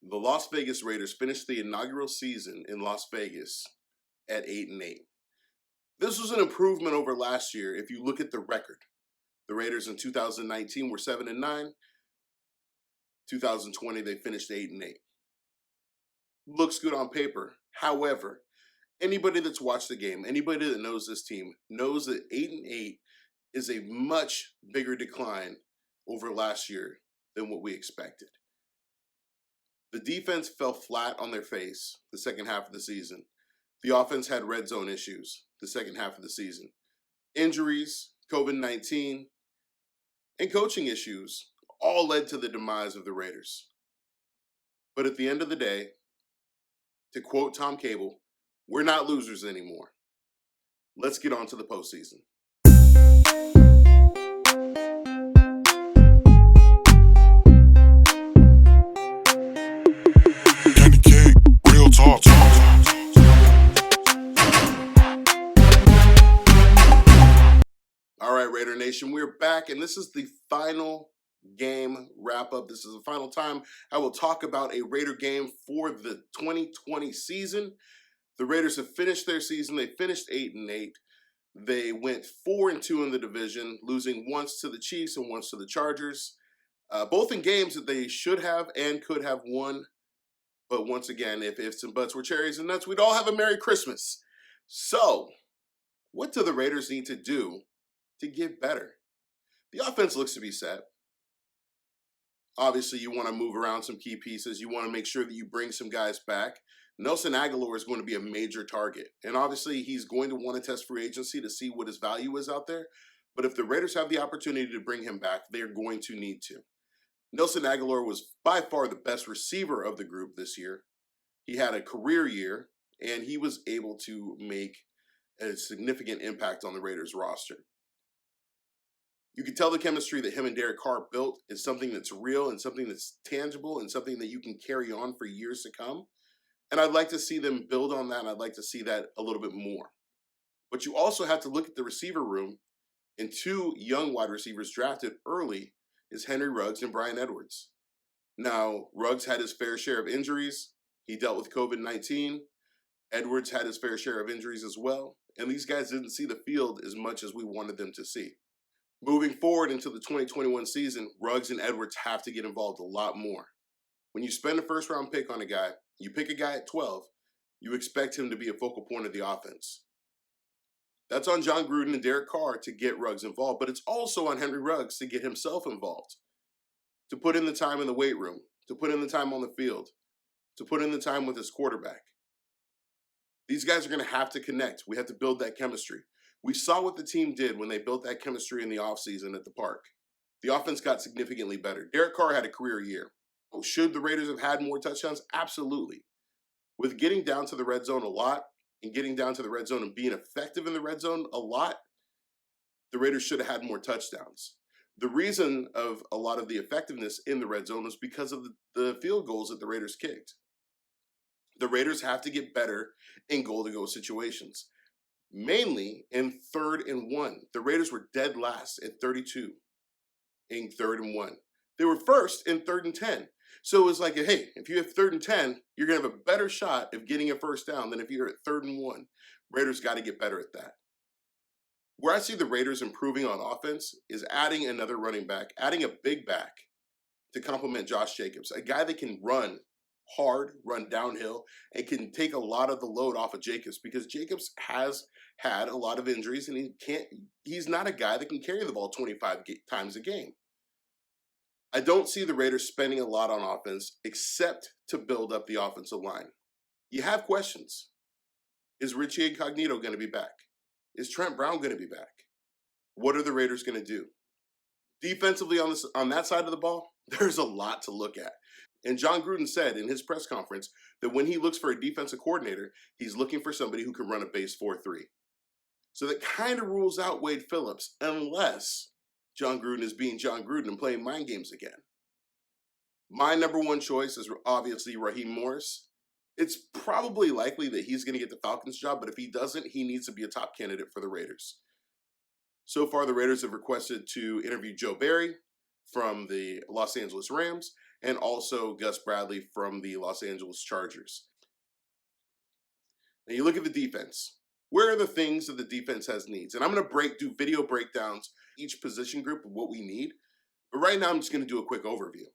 The Las Vegas Raiders finished the inaugural season in Las Vegas at 8-8. This was an improvement over last year if you look at the record. The Raiders in 2019 were 7-9. 2020 they finished 8-8. Looks good on paper. However, anybody that's watched the game, anybody that knows this team, knows that 8-8 is a much bigger decline over last year than what we expected. The defense fell flat on their face the second half of the season. The offense had red zone issues the second half of the season. Injuries, COVID-19, and coaching issues all led to the demise of the Raiders. But at the end of the day, to quote Tom Cable, we're not losers anymore. Let's get on to the postseason. Real talk. All right, Raider Nation, we're back, and this is the final game wrap-up. This is the final time I will talk about a Raider game for the 2020 season. The Raiders have finished their season. They finished 8-8. They went 4-2 in the division, losing once to the Chiefs and once to the Chargers, both in games that they should have and could have won. But once again, if ifs and buts were cherries and nuts, we'd all have a Merry Christmas. So, what do the Raiders need to do to get better? The offense looks to be set. Obviously, you want to move around some key pieces. You want to make sure that you bring some guys back. Nelson Aguilar is going to be a major target. And obviously, he's going to want to test free agency to see what his value is out there. But if the Raiders have the opportunity to bring him back, they're going to need to. Nelson Aguilar was by far the best receiver of the group this year. He had a career year, and he was able to make a significant impact on the Raiders roster. You can tell the chemistry that him and Derek Carr built is something that's real and something that's tangible and something that you can carry on for years to come. And I'd like to see them build on that, and I'd like to see that a little bit more. But you also have to look at the receiver room, and two young wide receivers drafted early is Henry Ruggs and Bryan Edwards. Now, Ruggs had his fair share of injuries. He dealt with COVID-19. Edwards had his fair share of injuries as well. And these guys didn't see the field as much as we wanted them to see. Moving forward into the 2021 season, Ruggs and Edwards have to get involved a lot more. When you spend a first-round pick on a guy, you pick a guy at 12, you expect him to be a focal point of the offense. That's on John Gruden and Derek Carr to get Ruggs involved, but it's also on Henry Ruggs to get himself involved, to put in the time in the weight room, to put in the time on the field, to put in the time with his quarterback. These guys are going to have to connect. We have to build that chemistry. We saw what the team did when they built that chemistry in the offseason at the park. The offense got significantly better. Derek Carr had a career year. Should the Raiders have had more touchdowns? Absolutely. With getting down to the red zone a lot and getting down to the red zone and being effective in the red zone a lot, the Raiders should have had more touchdowns. The reason of a lot of the effectiveness in the red zone was because of the field goals that the Raiders kicked. The Raiders have to get better in goal-to-go situations, mainly in 3rd and 1. The Raiders were dead last at 32 in 3rd and 1. They were first in 3rd and 10. So it was like, hey, if you have 3rd and 10, you're going to have a better shot of getting a first down than if you're at 3rd and 1. Raiders got to get better at that. Where I see the Raiders improving on offense is adding another running back, adding a big back to complement Josh Jacobs, a guy that can run hard, run downhill, and can take a lot of the load off of Jacobs, because Jacobs has had a lot of injuries and he's not a guy that can carry the ball 25 times a game. I don't see the Raiders spending a lot on offense except to build up the offensive line. You have questions. Is Richie Incognito going to be back? Is Trent Brown going to be back? What are the Raiders going to do? Defensively on that side of the ball, there's a lot to look at. And John Gruden said in his press conference that when he looks for a defensive coordinator, he's looking for somebody who can run a base 4-3. So that kind of rules out Wade Phillips, unless John Gruden is being John Gruden and playing mind games again. My number one choice is obviously Raheem Morris. It's probably likely that he's going to get the Falcons job, but if he doesn't, he needs to be a top candidate for the Raiders. So far, the Raiders have requested to interview Joe Barry from the Los Angeles Rams, and also Gus Bradley from the Los Angeles Chargers. Now you look at the defense. Where are the things that the defense has needs? And I'm going to do video breakdowns each position group of what we need. But right now I'm just going to do a quick overview.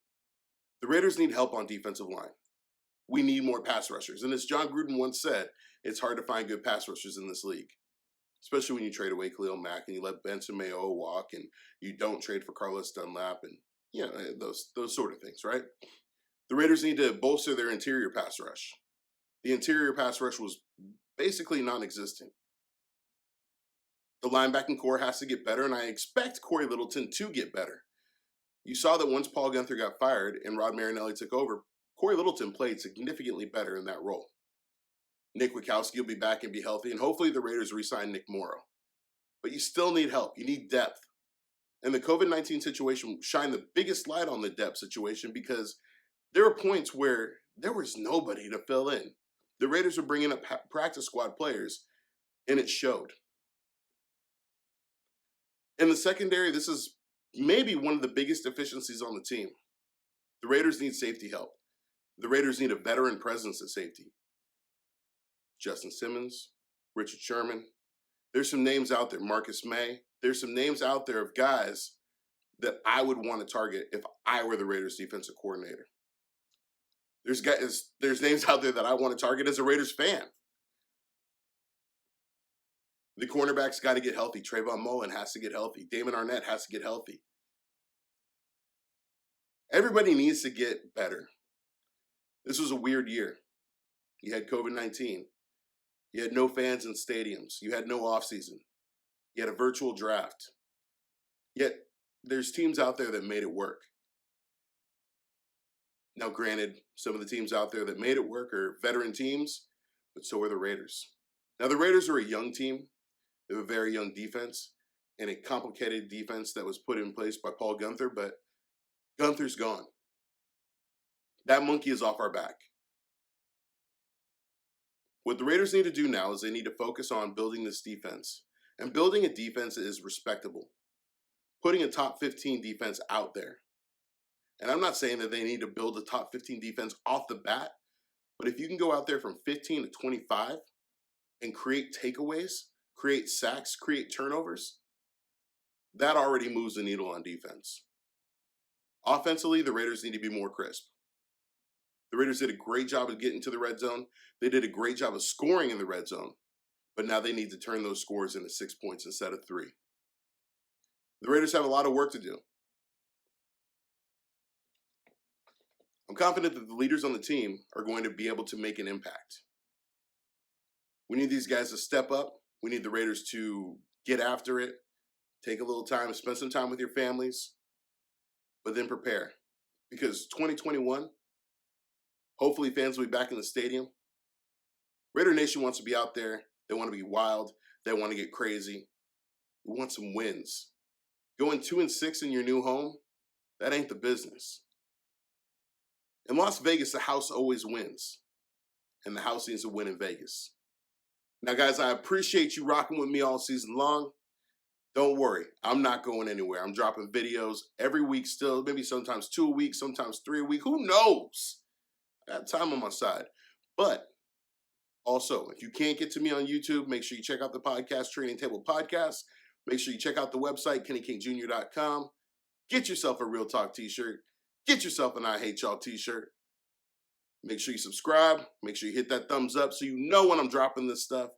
The Raiders need help on defensive line. We need more pass rushers. And as John Gruden once said, it's hard to find good pass rushers in this league, especially when you trade away Khalil Mack and you let Benson Mayo walk and you don't trade for Carlos Dunlap and those sort of things, right? The Raiders need to bolster their interior pass rush. The interior pass rush was basically non-existent. The linebacking core has to get better, and I expect Corey Littleton to get better. You saw that once Paul Guenther got fired and Rod Marinelli took over, Corey Littleton played significantly better in that role. Nick Witkowski will be back and be healthy, and hopefully the Raiders re-sign Nick Morrow. But you still need help. You need depth. And the COVID-19 situation shined the biggest light on the depth situation because there were points where there was nobody to fill in. The Raiders were bringing up practice squad players, and it showed. In the secondary, this is maybe one of the biggest deficiencies on the team. The Raiders need safety help. The Raiders need a veteran presence at safety. Justin Simmons, Richard Sherman. There's some names out there, Marcus May. There's some names out there of guys that I would want to target if I were the Raiders defensive coordinator. There's names out there that I want to target as a Raiders fan. The cornerbacks got to get healthy. Trayvon Mullen has to get healthy. Damon Arnett has to get healthy. Everybody needs to get better. This was a weird year. You had COVID-19. You had no fans in stadiums. You had no offseason. You had a virtual draft. Yet, there's teams out there that made it work. Now, granted, some of the teams out there that made it work are veteran teams, but so are the Raiders. Now, the Raiders are a young team. They have a very young defense and a complicated defense that was put in place by Paul Guenther, but Guenther's gone. That monkey is off our back. What the Raiders need to do now is they need to focus on building this defense. And building a defense is respectable. Putting a top 15 defense out there. And I'm not saying that they need to build a top 15 defense off the bat, but if you can go out there from 15 to 25 and create takeaways, create sacks, create turnovers, that already moves the needle on defense. Offensively, the Raiders need to be more crisp. The Raiders did a great job of getting to the red zone. They did a great job of scoring in the red zone, but now they need to turn those scores into 6 points instead of 3. The Raiders have a lot of work to do. I'm confident that the leaders on the team are going to be able to make an impact. We need these guys to step up. We need the Raiders to get after it, take a little time, spend some time with your families, but then prepare. Because 2021, hopefully fans will be back in the stadium. Raider Nation wants to be out there. They want to be wild. They want to get crazy. We want some wins. Going 2-6 in your new home, that ain't the business. In Las Vegas, the house always wins. And the house needs to win in Vegas. Now, guys, I appreciate you rocking with me all season long. Don't worry, I'm not going anywhere. I'm dropping videos every week still, maybe sometimes 2 a week, sometimes 3 a week. Who knows? I got time on my side. But also, if you can't get to me on YouTube, make sure you check out the podcast, Training Table Podcast. Make sure you check out the website, KennyKingJr.com. Get yourself a Real Talk t-shirt. Get yourself an I Hate Y'all t-shirt. Make sure you subscribe. Make sure you hit that thumbs up so you know when I'm dropping this stuff.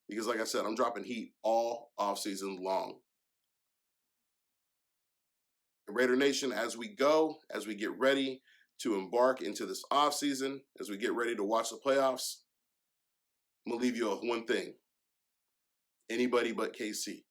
Because like I said, I'm dropping heat all offseason long. And Raider Nation, as we go, as we get ready to embark into this offseason, as we get ready to watch the playoffs, I'm going to leave you with one thing. Anybody but KC.